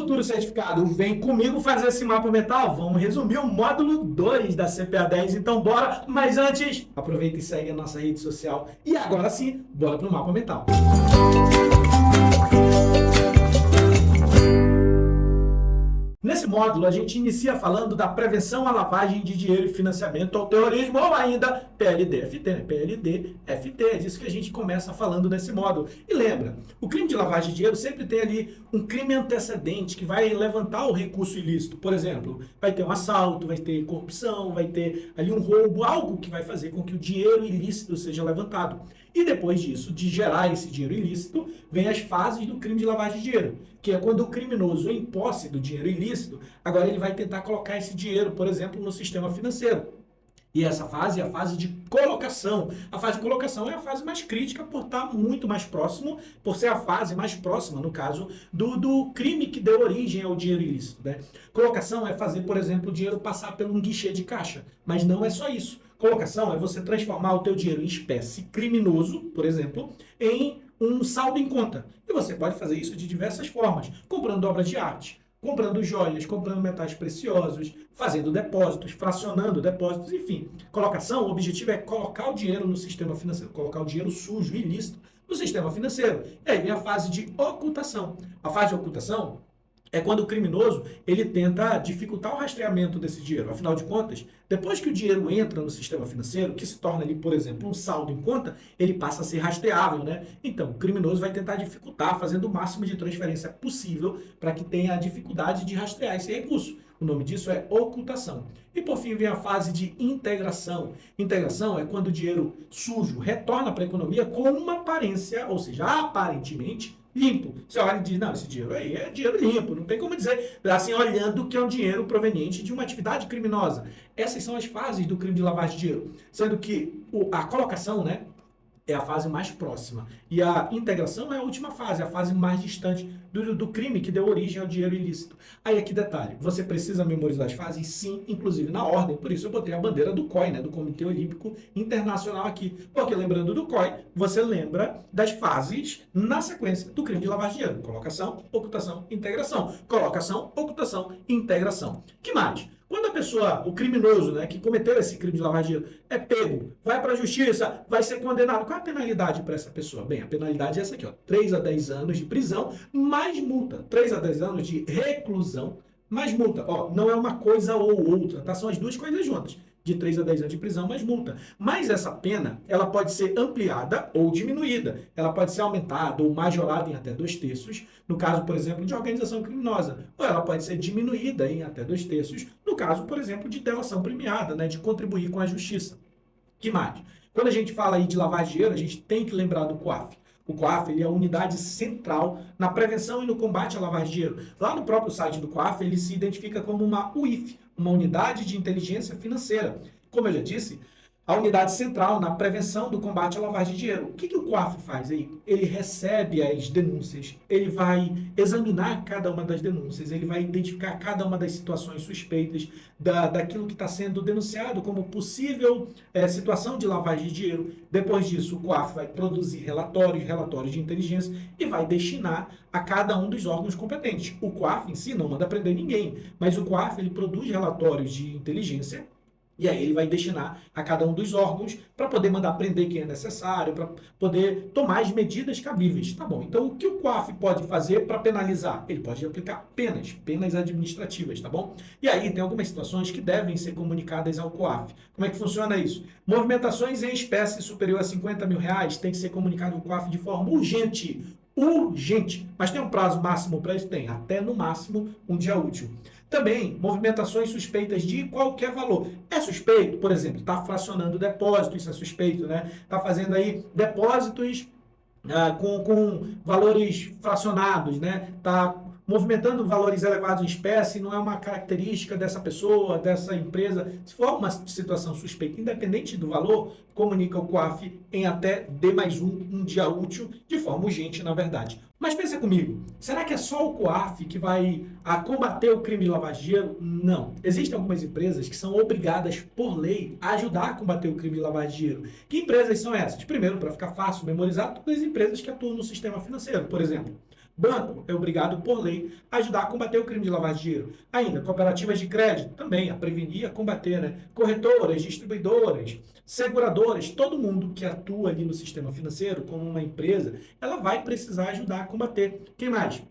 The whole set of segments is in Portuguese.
futuro certificado, vem comigo fazer esse mapa mental. Vamos resumir o módulo 2 da CPA 10, então bora. Mas antes, aproveita e segue a nossa rede social. E agora sim, bora pro mapa mental. Nesse módulo, a gente inicia falando da prevenção à lavagem de dinheiro e financiamento ao terrorismo, ou ainda PLD-FT, né? PLD-FT, é disso que a gente começa falando nesse módulo. E lembra, o crime de lavagem de dinheiro sempre tem ali um crime antecedente que vai levantar o recurso ilícito. Por exemplo, vai ter um assalto, vai ter corrupção, vai ter ali um roubo, algo que vai fazer com que o dinheiro ilícito seja levantado. E depois disso, de gerar esse dinheiro ilícito, vem as fases do crime de lavagem de dinheiro, que é quando o criminoso, em posse do dinheiro ilícito, agora ele vai tentar colocar esse dinheiro, por exemplo, no sistema financeiro. E essa fase é a fase de colocação. A fase de colocação é a fase mais crítica por estar muito mais próximo, por ser a fase mais próxima, no caso, do crime que deu origem ao dinheiro ilícito, né? Colocação é fazer, por exemplo, o dinheiro passar por um guichê de caixa, mas não é só isso. Colocação é você transformar o teu dinheiro em espécie criminoso, por exemplo, em um saldo em conta. E você pode fazer isso de diversas formas, comprando obras de arte, comprando joias, comprando metais preciosos, fazendo depósitos, fracionando depósitos, enfim. Colocação, o objetivo é colocar o dinheiro no sistema financeiro, colocar o dinheiro sujo, ilícito, no sistema financeiro. E aí vem a fase de ocultação. A fase de ocultação é quando o criminoso ele tenta dificultar o rastreamento desse dinheiro. Afinal de contas, depois que o dinheiro entra no sistema financeiro, que se torna ali, por exemplo, um saldo em conta, ele passa a ser rastreável, né? Então, o criminoso vai tentar dificultar, fazendo o máximo de transferência possível para que tenha a dificuldade de rastrear esse recurso. O nome disso é ocultação. E por fim vem a fase de integração. Integração é quando o dinheiro sujo retorna para a economia com uma aparência, ou seja, aparentemente, limpo. Você olha e diz, não, esse dinheiro aí é dinheiro limpo, não tem como dizer, assim, olhando que é um dinheiro proveniente de uma atividade criminosa. Essas são as fases do crime de lavagem de dinheiro, sendo que a colocação, né, é a fase mais próxima. E a integração é a última fase, a fase mais distante do crime que deu origem ao dinheiro ilícito. Aí aqui detalhe, você precisa memorizar as fases? Sim, inclusive na ordem. Por isso eu botei a bandeira do COI, né, do Comitê Olímpico Internacional aqui. Porque lembrando do COI, você lembra das fases na sequência do crime de lavagem de dinheiro. Colocação, ocultação, integração. Colocação, ocultação, integração. Que mais? Quando a pessoa, o criminoso, né, que cometeu esse crime de lavagem de dinheiro, é pego, vai para a justiça, vai ser condenado, qual é a penalidade para essa pessoa? Bem, a penalidade é essa aqui, ó, 3 a 10 anos de prisão, mais multa. 3 a 10 anos de reclusão, mais multa. Ó, não é uma coisa ou outra, tá? São as duas coisas juntas. De 3 a 10 anos de prisão, mais multa. Mas essa pena, ela pode ser ampliada ou diminuída. Ela pode ser aumentada ou majorada em até 2/3, no caso, por exemplo, de organização criminosa. Ou ela pode ser diminuída em até 2/3, no caso, por exemplo, de delação premiada, né, de contribuir com a justiça. Que mais? Quando a gente fala aí de lavagem de dinheiro, a gente tem que lembrar do COAF. O COAF ele é a unidade central na prevenção e no combate à lavagem de dinheiro. Lá no próprio site do COAF, ele se identifica como uma UIF, uma unidade de inteligência financeira. Como eu já disse, a unidade central na prevenção do combate à lavagem de dinheiro. O que o COAF faz aí? Ele recebe as denúncias, ele vai examinar cada uma das denúncias, ele vai identificar cada uma das situações suspeitas daquilo que está sendo denunciado como possível situação de lavagem de dinheiro. Depois disso, o COAF vai produzir relatórios de inteligência e vai destinar a cada um dos órgãos competentes. O COAF em si não manda prender ninguém, mas o COAF ele produz relatórios de inteligência. E aí ele vai destinar a cada um dos órgãos para poder mandar prender quem é necessário, para poder tomar as medidas cabíveis. Tá bom, então o que o COAF pode fazer para penalizar? Ele pode aplicar penas administrativas, tá bom? E aí tem algumas situações que devem ser comunicadas ao COAF. Como é que funciona isso? Movimentações em espécie superior a 50 mil reais tem que ser comunicado ao COAF de forma urgente. Urgente. Mas tem um prazo máximo para isso? Tem, até no máximo um dia útil. Também, movimentações suspeitas de qualquer valor. É suspeito, por exemplo, está fracionando depósito, isso é suspeito, né? Está fazendo aí depósitos com valores fracionados, né? Está movimentando valores elevados em espécie, não é uma característica dessa pessoa, dessa empresa. Se for uma situação suspeita, independente do valor, comunica o COAF em até D+1, um dia útil, de forma urgente, na verdade. Mas pensa comigo, será que é só o COAF que vai combater o crime de lavagem de dinheiro? Não. Existem algumas empresas que são obrigadas, por lei, a ajudar a combater o crime de lavagem de dinheiro. Que empresas são essas? Primeiro, para ficar fácil memorizar, todas as empresas que atuam no sistema financeiro. Por exemplo, Banco é obrigado, por lei, a ajudar a combater o crime de lavagem de dinheiro. Ainda, cooperativas de crédito, também a prevenir e a combater, né? Corretoras, distribuidoras, seguradoras, todo mundo que atua ali no sistema financeiro, como uma empresa, ela vai precisar ajudar a combater. Quem mais?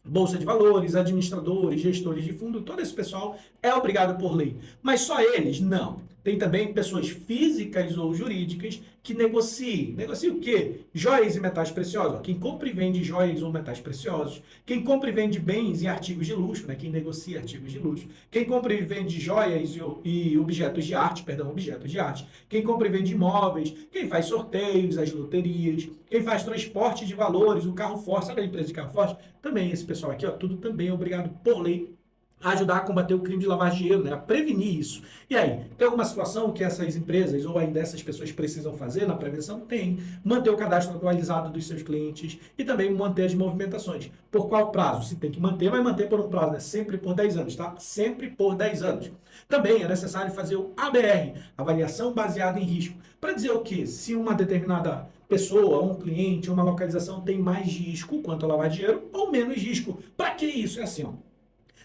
Bolsa de valores, administradores, gestores de fundo, todo esse pessoal é obrigado por lei. Mas só eles? Não. Tem também pessoas físicas ou jurídicas que negociem. Negociem o quê? Joias e metais preciosos. Quem compra e vende joias ou metais preciosos. Quem compra e vende bens e artigos de luxo, né? Quem negocia artigos de luxo. Quem compra e vende joias e objetos de arte, perdão, objetos de arte. Quem compra e vende imóveis. Quem faz sorteios, as loterias. Quem faz transporte de valores, o carro forte. Sabe a empresa de carro forte? Também esse pessoal aqui, ó, tudo também é obrigado por lei a ajudar a combater o crime de lavagem de dinheiro, né? A prevenir isso. E aí, tem alguma situação que essas empresas ou ainda essas pessoas precisam fazer na prevenção? Tem. Manter o cadastro atualizado dos seus clientes e também manter as movimentações. Por qual prazo? Se tem que manter, vai manter por um prazo, né? Sempre por 10 anos, tá? Sempre por 10 anos. Também é necessário fazer o ABR, avaliação baseada em risco, para dizer o quê? Se uma determinada pessoa, um cliente, uma localização tem mais risco quanto a lavar dinheiro ou menos risco. Para que isso? É assim, ó.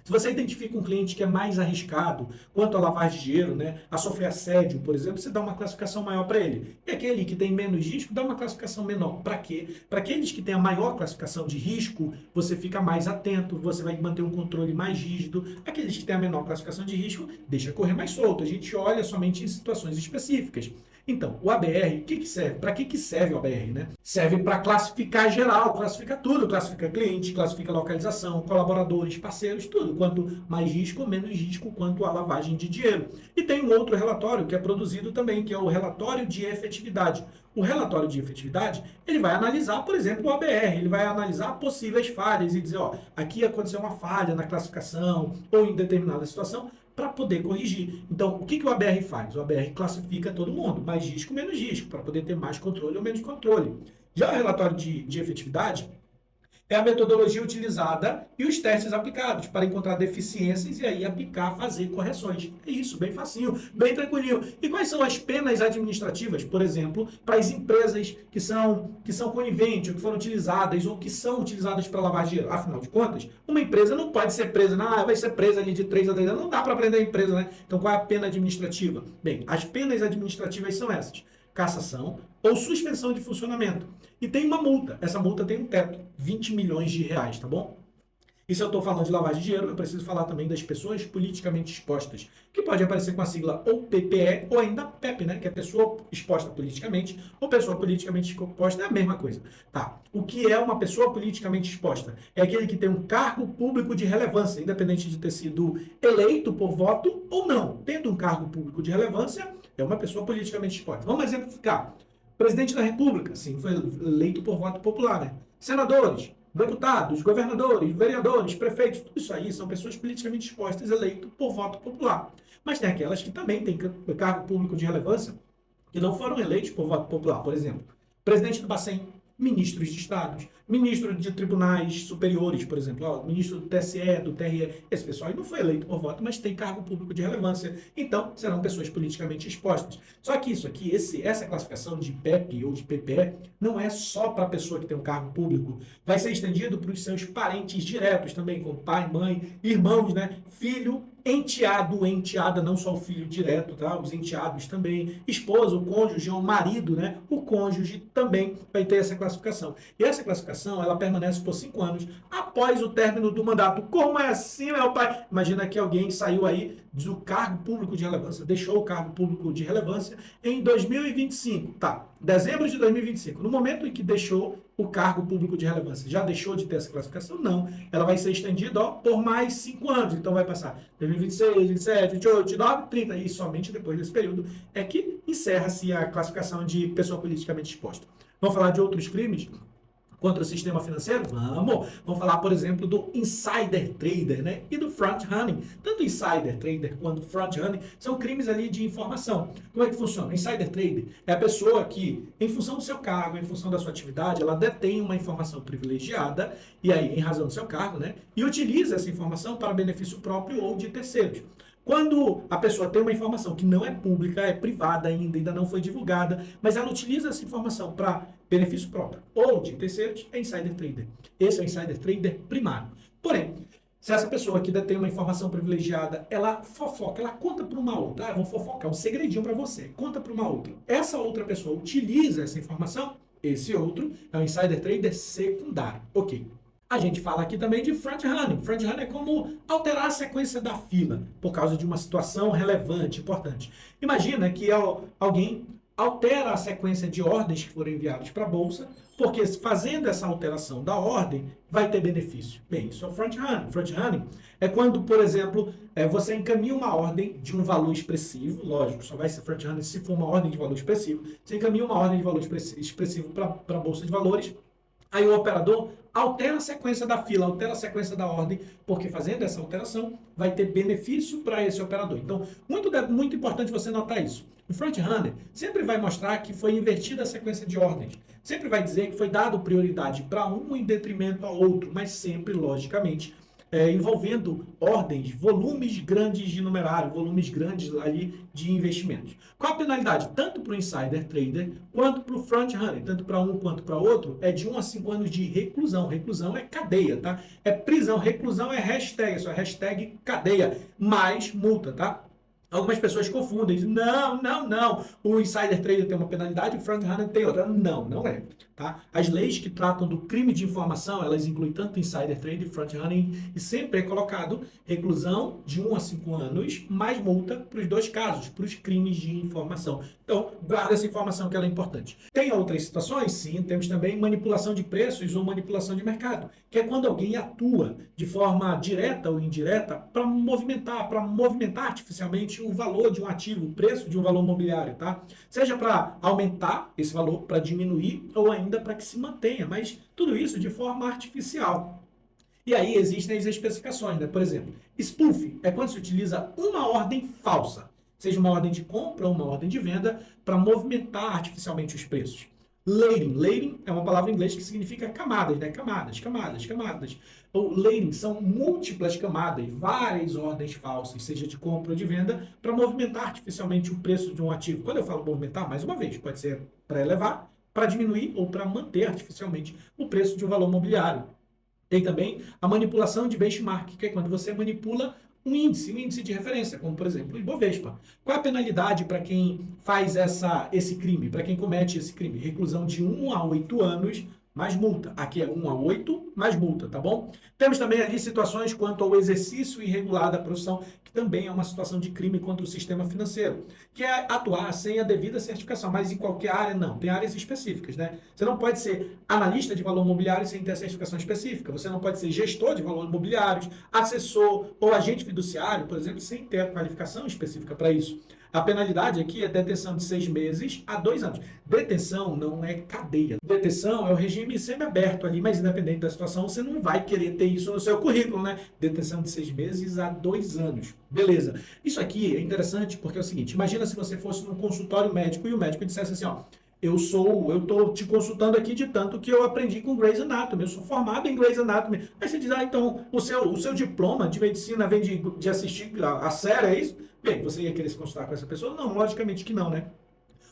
Se você identifica um cliente que é mais arriscado quanto a lavagem de dinheiro, né, a sofrer assédio, por exemplo, você dá uma classificação maior para ele. E aquele que tem menos risco, dá uma classificação menor. Para quê? Para aqueles que têm a maior classificação de risco, você fica mais atento, você vai manter um controle mais rígido. Aqueles que têm a menor classificação de risco, deixa correr mais solto. A gente olha somente em situações específicas. Então, o ABR, o que serve? Para que serve o ABR, né? Serve para classificar geral, classifica tudo, classifica cliente, classifica localização, colaboradores, parceiros, tudo. Quanto mais risco, menos risco quanto a lavagem de dinheiro. E tem um outro relatório que é produzido também, que é o relatório de efetividade. O relatório de efetividade, ele vai analisar, por exemplo, o ABR, ele vai analisar possíveis falhas e dizer, ó, aqui aconteceu uma falha na classificação ou em determinada situação, para poder corrigir. Então, o que o ABR faz? O ABR classifica todo mundo, mais risco, menos risco, para poder ter mais controle ou menos controle. Já o relatório de efetividade é a metodologia utilizada e os testes aplicados para encontrar deficiências e aí aplicar, fazer correções. É isso, bem facinho, bem tranquilinho. E quais são as penas administrativas, por exemplo, para as empresas que são coniventes, ou que foram utilizadas, ou que são utilizadas para lavar dinheiro? Afinal de contas, uma empresa não pode ser presa, vai ser presa ali de 3 a 10 anos, não dá para prender a empresa, né? Então, qual é a pena administrativa? Bem, as penas administrativas são essas: cassação ou suspensão de funcionamento. E tem uma multa. Essa multa tem um teto, 20 milhões de reais, tá bom? E se eu estou falando de lavagem de dinheiro, eu preciso falar também das pessoas politicamente expostas, que pode aparecer com a sigla ou PPE ou ainda PEP, né? Que é pessoa exposta politicamente, ou pessoa politicamente exposta, é a mesma coisa. Tá. O que é uma pessoa politicamente exposta? É aquele que tem um cargo público de relevância, independente de ter sido eleito por voto ou não. Tendo um cargo público de relevância, é uma pessoa politicamente exposta. Vamos exemplificar. Presidente da República, sim, foi eleito por voto popular, né? Senadores, deputados, governadores, vereadores, prefeitos, tudo isso aí são pessoas politicamente expostas, eleitos por voto popular. Mas tem aquelas que também têm cargo público de relevância que não foram eleitos por voto popular. Por exemplo, presidente do Bacen, ministros de estados, ministro de tribunais superiores, por exemplo, ministro do TSE, do TRE. Esse pessoal aí não foi eleito por voto, mas tem cargo público de relevância. Então, serão pessoas politicamente expostas. Só que isso aqui, essa classificação de PEP ou de PPE, não é só para a pessoa que tem um cargo público. Vai ser estendido para os seus parentes diretos também, como pai, mãe, irmãos, né? Filho, enteado, enteada, não só o filho direto, tá? Os enteados também, esposa, o cônjuge, o marido, né? O cônjuge também vai ter essa classificação. E essa classificação, ela permanece por 5 anos após o término do mandato. Como é assim, meu pai? Imagina que alguém saiu aí do cargo público de relevância, deixou o cargo público de relevância em 2025, tá? Dezembro de 2025. No momento em que deixou o cargo público de relevância, já deixou de ter essa classificação? Não. Ela vai ser estendida por mais 5 anos. Então vai passar 2026, 27, 28, 29, 30. E somente depois desse período é que encerra-se a classificação de pessoa politicamente exposta. Vamos falar de outros crimes contra o sistema financeiro? Vamos falar, por exemplo, do insider trader, né? E do front running. Tanto insider trader quanto front running são crimes ali de informação. Como é que funciona? Insider trader é a pessoa que, em função do seu cargo, em função da sua atividade, ela detém uma informação privilegiada, e aí, em razão do seu cargo, né? E utiliza essa informação para benefício próprio ou de terceiros. Quando a pessoa tem uma informação que não é pública, é privada ainda não foi divulgada, mas ela utiliza essa informação para benefício próprio ou de terceiros, é insider trader. Esse é o insider trader primário. Porém, se essa pessoa que detém uma informação privilegiada, ela fofoca, ela conta para uma outra, eu vou fofocar um segredinho para você, conta para uma outra. Essa outra pessoa utiliza essa informação, esse outro é um insider trader secundário. Ok. A gente fala aqui também de front running. Front running é como alterar a sequência da fila por causa de uma situação relevante, importante. Imagina que alguém altera a sequência de ordens que foram enviadas para a bolsa, porque fazendo essa alteração da ordem vai ter benefício. Bem, isso é o front running. Front running é quando, por exemplo, você encaminha uma ordem de um valor expressivo, lógico, só vai ser front running se for uma ordem de valor expressivo. Você encaminha uma ordem de valor expressivo para a bolsa de valores. Aí o operador altera a sequência da fila, altera a sequência da ordem, porque fazendo essa alteração vai ter benefício para esse operador. Então, muito importante você notar isso. O front runner sempre vai mostrar que foi invertida a sequência de ordens. Sempre vai dizer que foi dado prioridade para um em detrimento ao outro, mas sempre, logicamente, envolvendo ordens, volumes grandes de numerário, volumes grandes ali de investimentos. Qual a penalidade? Tanto para o insider trader quanto para o front runner, tanto para um quanto para outro, é de 1 a 5 anos de reclusão. Reclusão é cadeia, tá? É prisão, reclusão é hashtag, isso é hashtag cadeia, mais multa, tá? Algumas pessoas confundem, dizem, não, o insider trader tem uma penalidade, o front runner tem outra. Não, não é. Tá? As leis que tratam do crime de informação, elas incluem tanto insider trader e front running, e sempre é colocado reclusão de 1 a 5 anos, mais multa para os dois casos, para os crimes de informação. Então, guarda essa informação que ela é importante. Tem outras situações? Sim, temos também manipulação de preços ou manipulação de mercado, que é quando alguém atua de forma direta ou indireta para movimentar artificialmente o valor de um ativo, o preço de um valor imobiliário, tá? Seja para aumentar esse valor, para diminuir ou ainda para que se mantenha, mas tudo isso de forma artificial. E aí existem as especificações, né? Por exemplo, spoof é quando se utiliza uma ordem falsa, seja uma ordem de compra ou uma ordem de venda, para movimentar artificialmente os preços. Layering. Layering é uma palavra em inglês que significa camadas, né? Camadas. O layering são múltiplas camadas, várias ordens falsas, seja de compra ou de venda, para movimentar artificialmente o preço de um ativo. Quando eu falo movimentar, mais uma vez, pode ser para elevar, para diminuir ou para manter artificialmente o preço de um valor imobiliário. Tem também a manipulação de benchmark, que é quando você manipula um índice de referência, como por exemplo o Ibovespa. Qual é a penalidade para quem faz esse crime, para quem comete esse crime? Reclusão de 1 a 8 anos, mais multa. Aqui é 1 a 8, mais multa, tá bom? Temos também ali situações quanto ao exercício irregular da profissão, que também é uma situação de crime contra o sistema financeiro, que é atuar sem a devida certificação, mas em qualquer área não, tem áreas específicas, né? Você não pode ser analista de valor imobiliário sem ter a certificação específica, você não pode ser gestor de valores imobiliários, assessor ou agente fiduciário, por exemplo, sem ter a qualificação específica para isso. A penalidade aqui é detenção de 6 meses a 2 anos. Detenção não é cadeia. Detenção é o regime semiaberto ali, mas independente da situação, você não vai querer ter isso no seu currículo, né? Detenção de 6 meses a 2 anos. Beleza. Isso aqui é interessante porque é o seguinte, imagina se você fosse num consultório médico e o médico dissesse assim, ó, eu estou te consultando aqui de tanto que eu aprendi com Grey's Anatomy, eu sou formado em Grey's Anatomy. Aí você diz, então, o seu diploma de medicina vem de assistir a série, é isso? Bem, você ia querer se consultar com essa pessoa? Não, logicamente que não, né?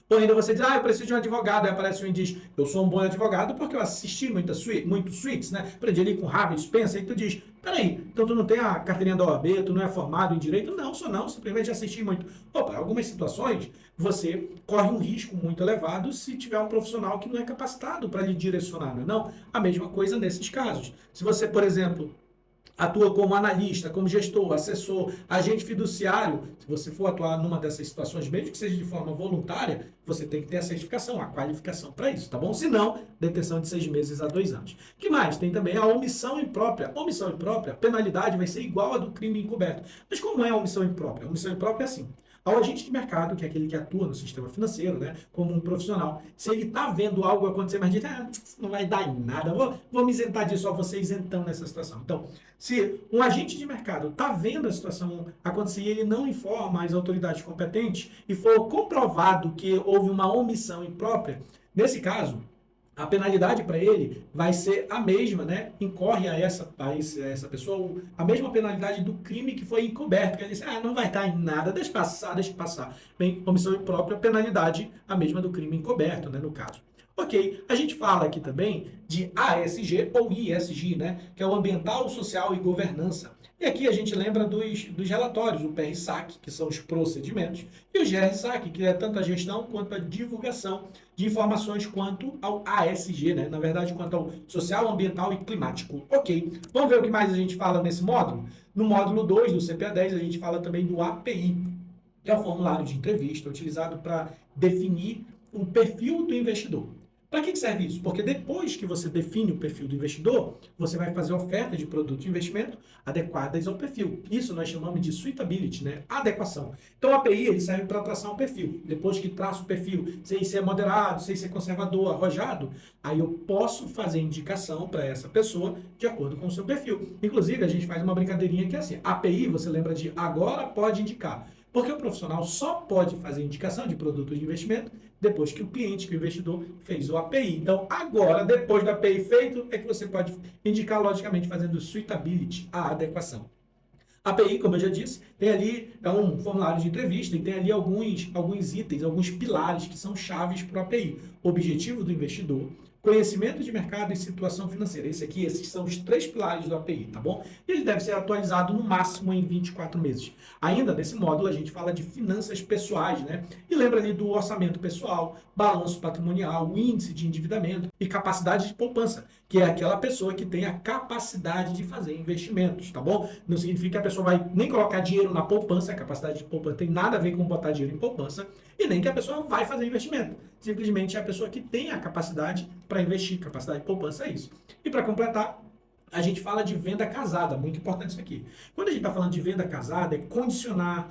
Ou ainda você diz, eu preciso de um advogado. Aí aparece um e diz, eu sou um bom advogado porque eu assisti muito Suits, né? Aprendi ali com Harvard, Spencer. E tu diz, peraí, então tu não tem a carteirinha da OAB, tu não é formado em direito? Não, sou não, simplesmente assisti muito. Opa, em algumas situações você corre um risco muito elevado se tiver um profissional que não é capacitado para lhe direcionar, não é não? A mesma coisa nesses casos. Se você, por exemplo, atua como analista, como gestor, assessor, agente fiduciário. Se você for atuar numa dessas situações, mesmo que seja de forma voluntária, você tem que ter a certificação, a qualificação para isso, tá bom? Se não, detenção de 6 meses a 2 anos. O que mais? Tem também a omissão imprópria. Omissão imprópria, a penalidade vai ser igual a do crime encoberto. Mas como é a omissão imprópria? A omissão imprópria é assim. Ao agente de mercado, que é aquele que atua no sistema financeiro, né, como um profissional, se ele está vendo algo acontecer, mas diz, não vai dar em nada, vou me isentar disso, só você isentão nessa situação. Então, se um agente de mercado está vendo a situação acontecer e ele não informa as autoridades competentes e for comprovado que houve uma omissão imprópria, nesse caso, a penalidade para ele vai ser a mesma, né? Incorre a essa pessoa a mesma penalidade do crime que foi encoberto. Que ele disse, não vai dar em nada, deixa passar. Bem, omissão imprópria, penalidade a mesma do crime encoberto, né? No caso. Ok, a gente fala aqui também de ASG ou ISG, né? Que é o Ambiental, Social e Governança. E aqui a gente lembra dos relatórios, o PR-SAC, que são os procedimentos, e o GR-SAC, que é tanto a gestão quanto a divulgação de informações quanto ao ASG, né? Na verdade, quanto ao social, ambiental e climático. Ok, vamos ver o que mais a gente fala nesse módulo? No módulo 2 do CPA10, a gente fala também do API, que é o formulário de entrevista utilizado para definir o perfil do investidor. Para que serve isso? Porque depois que você define o perfil do investidor, você vai fazer oferta de produtos de investimento adequadas ao perfil. Isso nós chamamos de suitability, né? Adequação. Então, a API ele serve para traçar um perfil. Depois que traço o perfil, sei se é moderado, sei se é conservador, arrojado, aí eu posso fazer indicação para essa pessoa de acordo com o seu perfil. Inclusive, a gente faz uma brincadeirinha que é assim, API, você lembra de agora pode indicar. Porque o profissional só pode fazer indicação de produtos de investimento depois que o cliente, que o investidor, fez o API. Então, agora, depois do API feito, é que você pode indicar, logicamente, fazendo suitability, a adequação. A API, como eu já disse, tem ali um formulário de entrevista e tem ali alguns itens, alguns pilares que são chaves para o API. Objetivo do investidor, conhecimento de mercado e situação financeira. Esses são os 3 pilares do API, tá bom? E ele deve ser atualizado no máximo em 24 meses. Ainda nesse módulo a gente fala de finanças pessoais, né? E lembra ali do orçamento pessoal, balanço patrimonial, índice de endividamento e capacidade de poupança, que é aquela pessoa que tem a capacidade de fazer investimentos, tá bom? Não significa que a pessoa vai nem colocar dinheiro na poupança, a capacidade de poupança tem nada a ver com botar dinheiro em poupança, e nem que a pessoa vai fazer investimento. Simplesmente é a pessoa que tem a capacidade para investir, capacidade de poupança é isso. E para completar, a gente fala de venda casada, muito importante isso aqui. Quando a gente está falando de venda casada, é condicionar,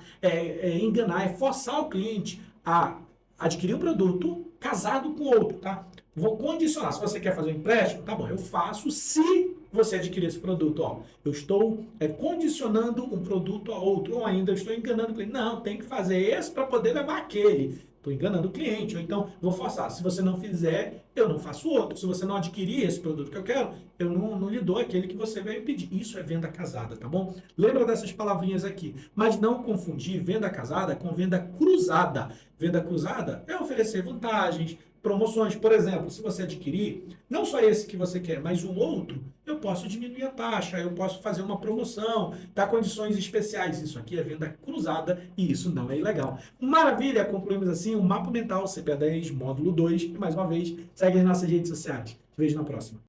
enganar, é forçar o cliente a adquirir um produto casado com outro, tá? Vou condicionar. Se você quer fazer um empréstimo, tá bom, eu faço se você adquirir esse produto. Ó, eu estou condicionando um produto a outro, ou ainda eu estou enganando o cliente. Não, tem que fazer esse para poder levar aquele. Estou enganando o cliente, ou então vou forçar. Se você não fizer, eu não faço outro. Se você não adquirir esse produto que eu quero, eu não lhe dou aquele que você veio pedir. Isso é venda casada, tá bom? Lembra dessas palavrinhas aqui. Mas não confundir venda casada com venda cruzada. Venda cruzada é oferecer vantagens, promoções. Por exemplo, se você adquirir, não só esse que você quer, mas um outro, eu posso diminuir a taxa, eu posso fazer uma promoção, dar condições especiais. Isso aqui é venda cruzada e isso não é ilegal. Maravilha! Concluímos assim o Mapa Mental CPA10, módulo 2. E mais uma vez, segue as nossas redes sociais. Te vejo na próxima.